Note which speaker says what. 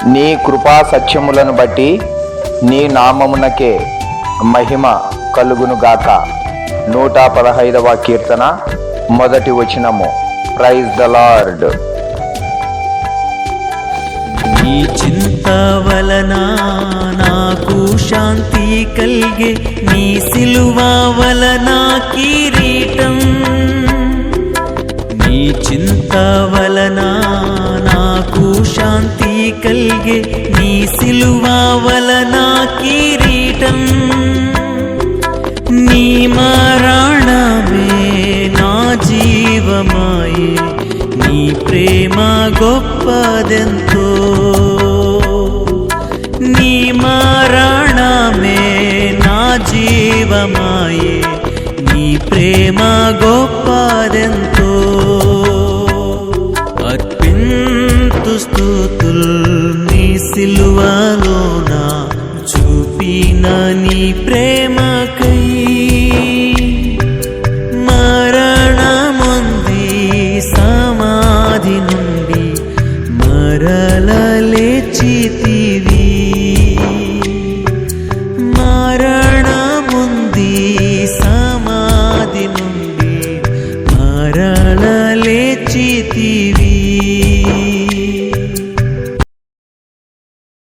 Speaker 1: నీ కృపా సత్యములను బట్టి నీ నామమునకే మహిమ కలుగునుగాక. 115వ కీర్తన మొదటి వచనము. Praise the Lord.
Speaker 2: నీ చింత వలన నాకు శాంతి కలిగే, నీ సిలువ వలన కిరీటం. నీ చింత వలన నాకు శాంతి కలిగే, నీ సిలువ వలన కిరీటం. నీ మరణమే నా జీవమాయే, నీ ప్రేమ గొప్పదెంతో. నీ మరణమే నా జీవమాయే, నీ ప్రేమ గొప్పదెంతో. అర్పింతు స్తుతుల్ నీ సిలువలోన చూపిన నీ ప్రేమ